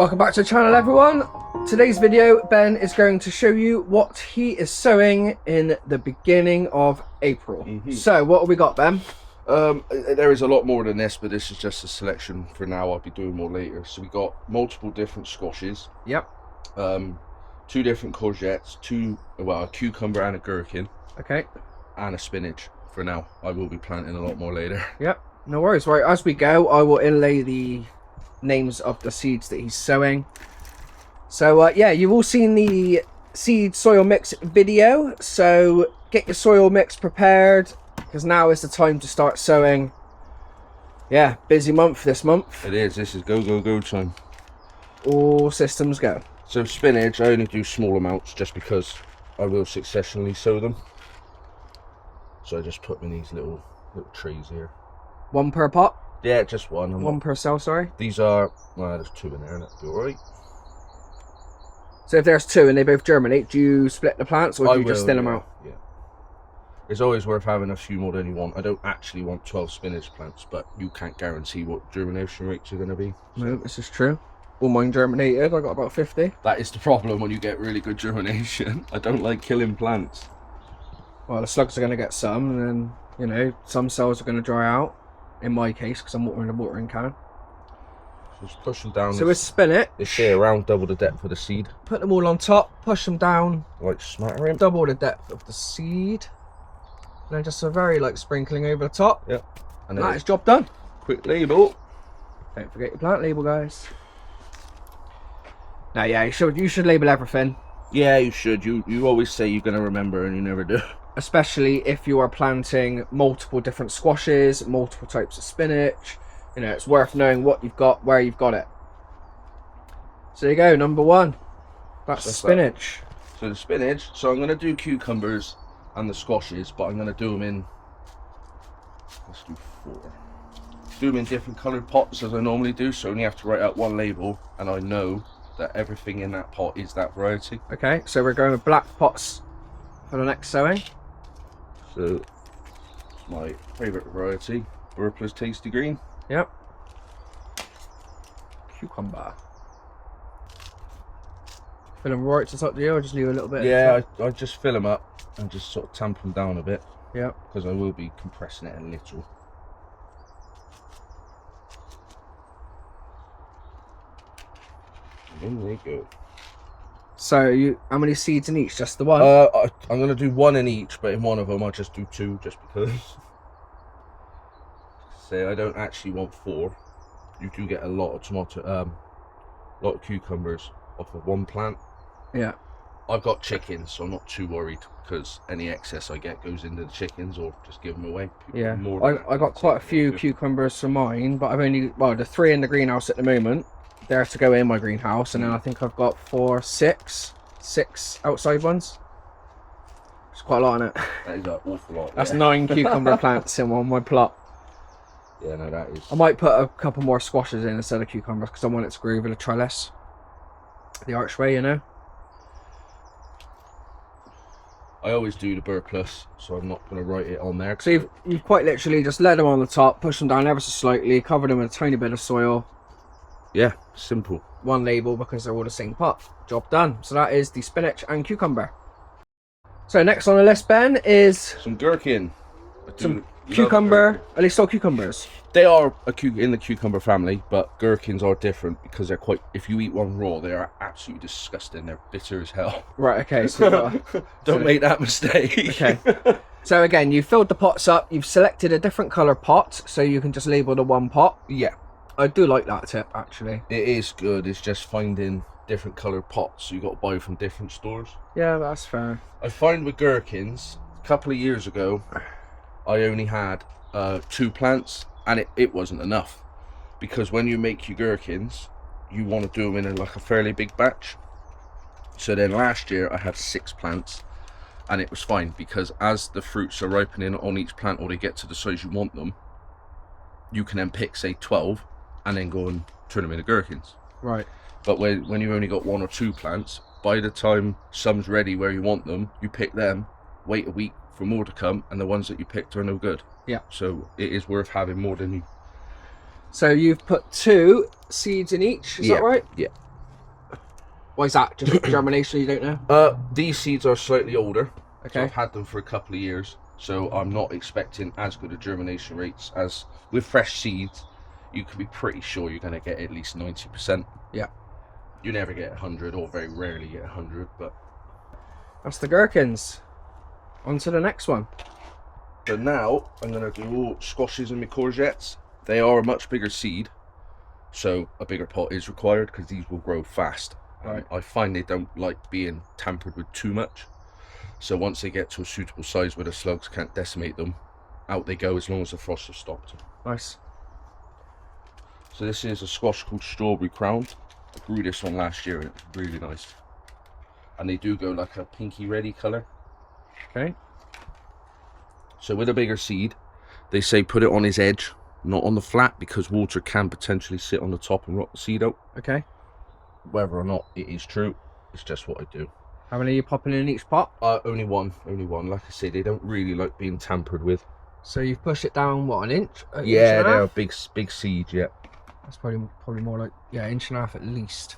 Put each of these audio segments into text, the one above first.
Welcome back to the channel, everyone. Today's video, Ben is going to show you what he is sowing in the beginning of April. So what have we got, Ben? There is a lot more than this, but this is just a selection for now. I'll be doing more later. So we got multiple different squashes. Yep. 2 different courgettes, a cucumber and a gherkin. Okay. And a spinach for now. I will be planting a lot more later. Yep. No worries. Right, as we go, I will inlay the names of the seeds that he's sowing. So yeah, you've all seen the seed soil mix video, so get your soil mix prepared because now is the time to start sowing. Yeah, busy month this month. It is. This is go time. All systems go. So spinach, I only do small amounts just because I will successionally sow them. So I just put them in these little trays here. 1 per pot? Yeah, just one. One per cell, sorry. These are, well, there's 2 in there, and that'll be alright. So if there's 2 and they both germinate, do you split the plants or do you just thin them out? Yeah. It's always worth having a few more than you want. I don't actually want 12 spinach plants, but you can't guarantee what germination rates are going to be. So. No, this is true. All mine germinated. I got about 50. That is the problem when you get really good germination. I don't like killing plants. Well, the slugs are going to get some, and then, you know, some cells are going to dry out. In my case, because I'm watering a watering can. Just push them down. So with spinach, they stay around double the depth of the seed. Put them all on top, push them down. Like smattering. Double the depth of the seed. And then just a very light sprinkling over the top. Yep. And that is job done. Quick label. Don't forget your plant label, guys. Now, yeah, you should label everything. Yeah, you should. You always say you're going to remember and you never do. Especially if you are planting multiple different squashes, multiple types of spinach. You know, it's worth knowing what you've got, where you've got it. So there you go, number 1. That's spinach. So the spinach, so I'm going to do cucumbers and the squashes, but I'm going to do them in, let's do 4. Do them in different coloured pots as I normally do, so I only have to write out 1 label, and I know that everything in that pot is that variety. Okay, so we're going with black pots for the next sowing. So, my favourite variety, Burpla's Tasty Green. Yep. Cucumber. Fill them right to the top, do you, or just leave a little bit? Yeah, I just fill them up and just sort of tamp them down a bit. Yep. Because I will be compressing it a little. And in they go. So how many seeds in each? Just the 1? I'm going to do 1 in each, but in one of them I'll just do 2 just because. Say I don't actually want 4. You do get a lot of lot of cucumbers off of 1 plant. Yeah. I've got chickens, so I'm not too worried because any excess I get goes into the chickens or just give them away. Yeah. I got quite a few cucumbers for mine, but I've only, well, the 3 in the greenhouse at the moment. There to go in my greenhouse, and then I think I've got 6 outside ones. It's quite a lot on it. That is an awful lot. That's 9 cucumber plants in my plot. Yeah, no, that is. I might put a couple more squashes in instead of cucumbers because I want it to grow with a trellis, the archway, you know. I always do the Burr Plus, so I'm not going to write it on there. So you've quite literally just let them on the top, push them down ever so slightly, cover them with a tiny bit of soil. Yeah, simple. 1 label because they're all the same pot. Job done. So that is the spinach and cucumber. So next on the list, Ben, is some gherkin. Some cucumber. Are they still cucumbers? They are in the cucumber family, but gherkins are different because they're quite. If you eat one raw, they are absolutely disgusting. They're bitter as hell. Right. Okay. So don't make that mistake. Okay. So again, you filled the pots up. You've selected a different color pot, so you can just label the 1 pot. Yeah. I do like that tip, actually. It is good. It's just finding different coloured pots you got to buy from different stores. Yeah, that's fair. I find with gherkins, a couple of years ago, I only had 2 plants, and it wasn't enough. Because when you make your gherkins, you want to do them in like a fairly big batch. So then last year I had 6 plants, and it was fine because as the fruits are ripening on each plant, or they get to the size you want them, you can then pick, say, 12 and then go and turn them into gherkins. Right. But when you've only got 1 or 2 plants, by the time some's ready where you want them, you pick them, wait a week for more to come, and the ones that you picked are no good. Yeah. So it is worth having more than you. So you've put 2 seeds in each, is that right? Yeah. Why is that? Just germination, you don't know? These seeds are slightly older. Okay. So I've had them for a couple of years, so I'm not expecting as good a germination rates as with fresh seeds. You can be pretty sure you're going to get at least 90%. Yeah. You never get 100, or very rarely get 100, but that's the gherkins. On to the next one. So now I'm going to do all squashes and my courgettes. They are a much bigger seed, so a bigger pot is required because these will grow fast. Right. I find they don't like being tampered with too much. So once they get to a suitable size where the slugs can't decimate them, out they go as long as the frost has stopped. Nice. So this is a squash called Strawberry Crown. I grew this one last year and it's really nice. And they do go like a pinky reddy colour. Okay. So with a bigger seed, they say put it on his edge, not on the flat, because water can potentially sit on the top and rot the seed out. Okay. Whether or not it is true, it's just what I do. How many are you popping in each pot? Only one. Like I say, they don't really like being tampered with. So you've pushed it down, what, an inch? Yeah, they're a big seed, yeah. That's probably more like, yeah, inch and a half at least.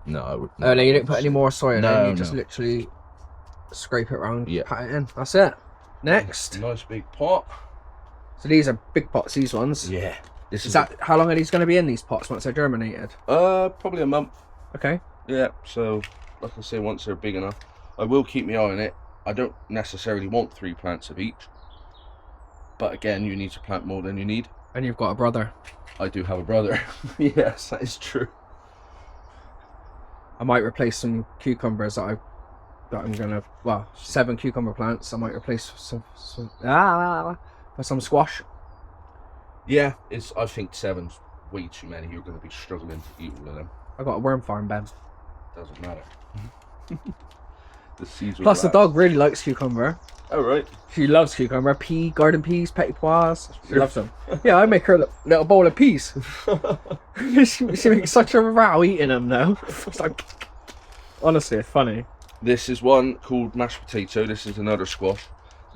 No, I would. Oh, no, you don't put any more soil No, in, you just no. literally scrape it around, Yeah. pat it in. That's it. Next. Nice big pot. So these are big pots, these ones. Yeah. This Is that, how long are these going to be in these pots once they're germinated? Probably a month. Okay. Yeah, so like I say, once they're big enough, I will keep my eye on it. I don't necessarily want 3 plants of each, but again, you need to plant more than you need. And you've got a brother. I do have a brother. Yes, that is true. I might replace some cucumbers that I'm gonna, well, 7 cucumber plants. I might replace some for some squash. Yeah, I think 7's way too many. You're going to be struggling to eat all of them. I got a worm farm, Ben. Doesn't matter. The seeds. Plus, the dog really likes cucumber. Oh right. She loves cucumber, garden peas, petit pois. She loves them. Yeah, I make her a little bowl of peas. she makes such a row eating them though. It's like, honestly, it's funny. This is one called mashed potato. This is another squash.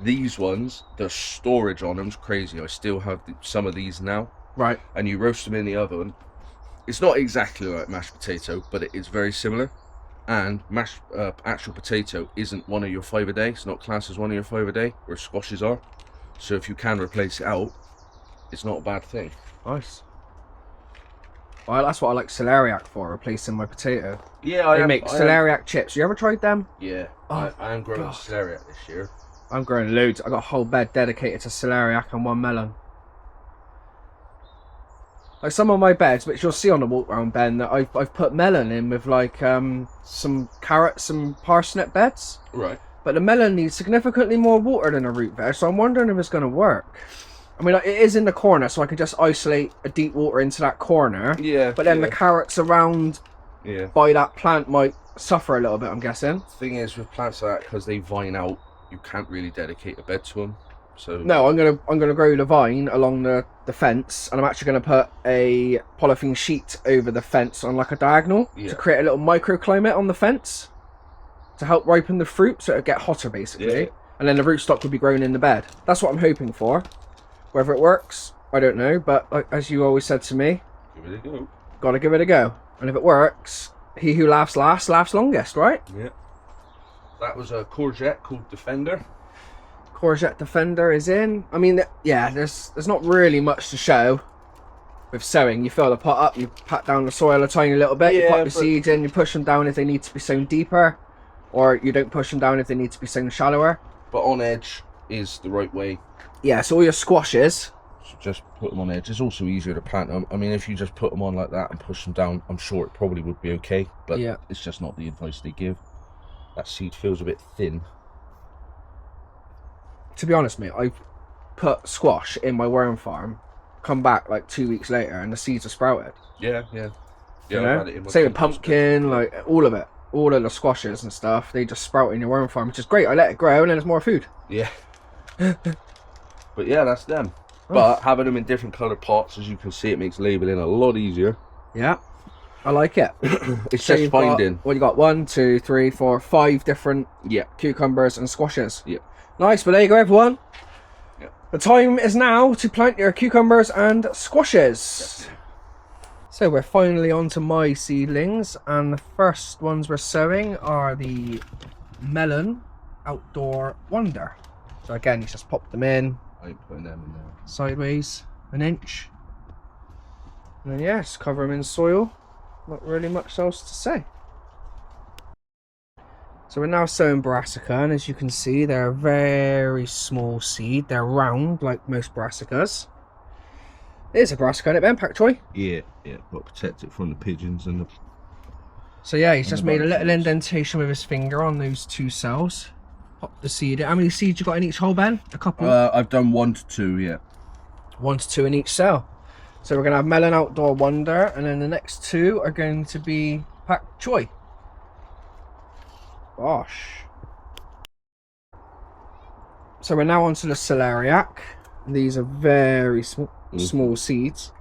These ones, the storage on them's crazy. I still have some of these now. Right. And you roast them in the oven. It's not exactly like mashed potato, but it is very similar. And mashed actual potato isn't one of your 5 a day. It's not classed as one of your 5 a day, where squashes are. So if you can replace it out, it's not a bad thing. Nice. Well, that's what I like celeriac for, replacing my potato. Yeah, they make celeriac chips. You ever tried them? Yeah, Oh, I am growing God. celeriac this year. I'm growing loads. I got a whole bed dedicated to celeriac and 1 melon. Like some of my beds, which you'll see on the walk round, Ben, that I've put melon in with like some carrots and parsnip beds. Right. But the melon needs significantly more water than a root veg, so I'm wondering if it's going to work. I mean, like, it is in the corner, so I can just isolate a deep water into that corner. Yeah. But then the carrots around by that plant might suffer a little bit, I'm guessing. Thing is, with plants like that, because they vine out, you can't really dedicate a bed to them. So no, I'm gonna grow the vine along the fence, and I'm actually gonna put a polythene sheet over the fence on like a diagonal to create a little microclimate on the fence to help ripen the fruit, so it'll get hotter basically, and then the rootstock will be grown in the bed. That's what I'm hoping for. Whether it works, I don't know, but like, as you always said to me, give it a go. Gotta give it a go, and if it works, he who laughs last laughs longest, right? Yeah. That was a courgette called Defender. Courgette Defender is in. I mean, yeah, there's not really much to show with sowing. You fill the pot up, you pat down the soil a tiny little bit, you put the seeds in, you push them down if they need to be sown deeper, or you don't push them down if they need to be sown shallower. But on edge is the right way. Yeah, so all your squashes, So just put them on edge. It's also easier to plant them. I mean, if you just put them on like that and push them down, I'm sure it probably would be okay, but it's just not the advice they give. That seed feels a bit thin. to be honest, mate, I've put squash in my worm farm, come back like 2 weeks later, and the seeds are sprouted. Yeah. You I've know? had it in my Same with compost pumpkin, like all of it. All of the squashes and stuff, they just sprout in your worm farm, which is great. I let it grow and then there's more food. Yeah. But yeah, that's them. But having them in different coloured pots, as you can see, it makes labelling a lot easier. Yeah, I like it. It's So just you've finding. Got, what you got? 1, 2, 3, 4, 5 different cucumbers and squashes. Yeah. Nice, but there you go, everyone. Yeah. The time is now to plant your cucumbers and squashes. So we're finally on to my seedlings, and the first ones we're sowing are the Melon Outdoor Wonder. So again, you just pop them in. I ain't putting them in there. Sideways, an inch. And then yes, cover them in soil. Not really much else to say. So we're now sowing brassica, and as you can see, they're a very small seed. They're round like most brassicas. It is a brassica, isn't it, Ben? Pack Choi? Yeah, but protect it from the pigeons and the... So yeah, he's just made a little indentation with his finger on those 2 cells. Pop the seed in. How many seeds you got in each hole, Ben? A couple? I've done 1 to 2, yeah. 1 to 2 in each cell. So we're going to have Melon Outdoor Wonder, and then the next 2 are going to be Pak Choi. Gosh. So we're now onto the Celeriac. These are very small seeds.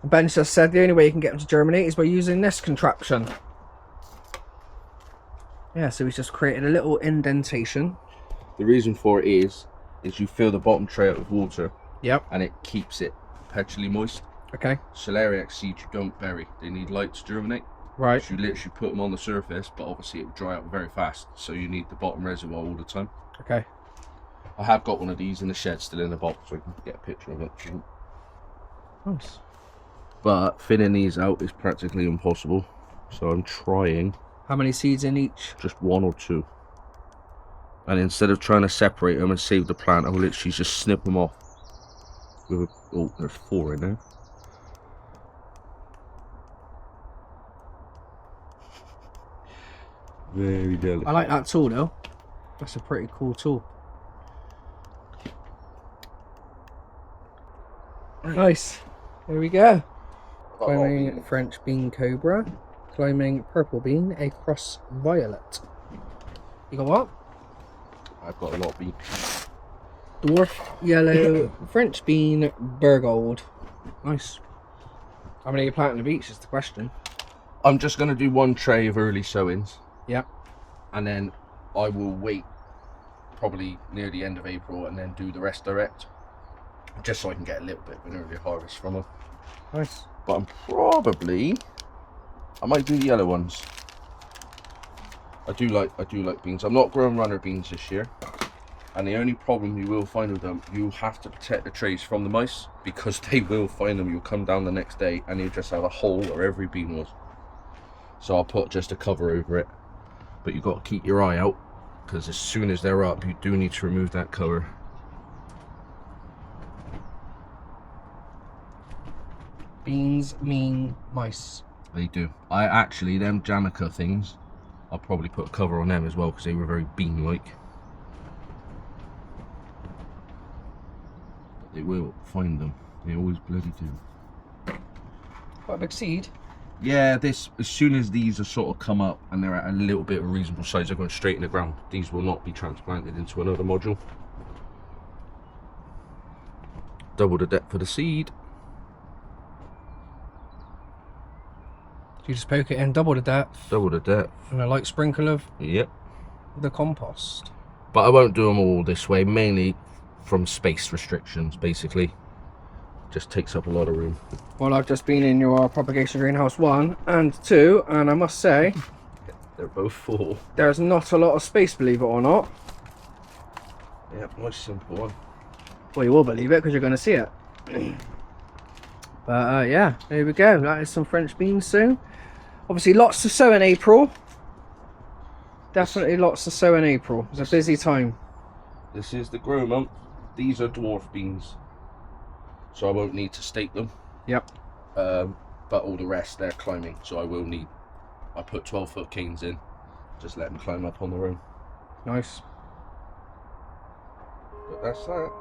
Ben just said the only way you can get them to germinate is by using this contraption. Yeah, so he's just created a little indentation. The reason for it is you fill the bottom tray up with water. Yep. And it keeps it perpetually moist. Okay. Celeriac seeds you don't bury. They need light to germinate. Right. So you literally put them on the surface, but obviously it will dry out very fast. So you need the bottom reservoir all the time. Okay. I have got one of these in the shed still in the box, so I can get a picture of it. Nice. But thinning these out is practically impossible. So I'm trying. How many seeds in each? Just 1 or 2. And instead of trying to separate them and save the plant, I'll literally just snip them off. With a, oh, there's 4 in there. Very delicate. I like that tool though. That's a pretty cool tool. Nice. Here we go. Climbing French bean cobra. Climbing purple bean, a cross violet. You got what? I've got a lot of beans. Dwarf yellow French bean burgold. Nice. How many are you planting of each is the question. I'm just going to do 1 tray of early sowings. Yep. And then I will wait probably near the end of April and then do the rest direct. Just so I can get a little bit of an early harvest from them. Nice. But I might do the yellow ones. I do like beans. I'm not growing runner beans this year. And the only problem you will find with them, you have to protect the trays from the mice, because they will find them. You'll come down the next day and you just have a hole where every bean was. So I'll put just a cover over it. But you've got to keep your eye out, because as soon as they're up, you do need to remove that cover. Beans mean mice. They do. I actually, them Janica things, I'll probably put a cover on them as well, because they were very bean-like. But they will find them. They always bloody do. Quite a big seed. Yeah, this, as soon as these are sort of come up and they're at a little bit of a reasonable size, they're going straight in the ground. These will not be transplanted into another module. Double the depth of the seed. You just poke it in, double the depth. Double the depth. And a light sprinkle of Yep. the compost. But I won't do them all this way, mainly from space restrictions, basically. Just takes up a lot of room. Well, I've just been in your propagation greenhouse 1 and 2, and I must say, They're both full. there's not a lot of space, believe it or not. Yep, nice simple one. Well, you will believe it because you're going to see it. But yeah, there we go. That is some French beans soon. Obviously, lots to sow in April. Definitely lots to sow in April. It's a busy time. This is the grow month. These are dwarf beans, so I won't need to stake them. Yep. But all the rest, they're climbing, so I put 12-foot canes in. Just let them climb up on their own. Nice. But that's that.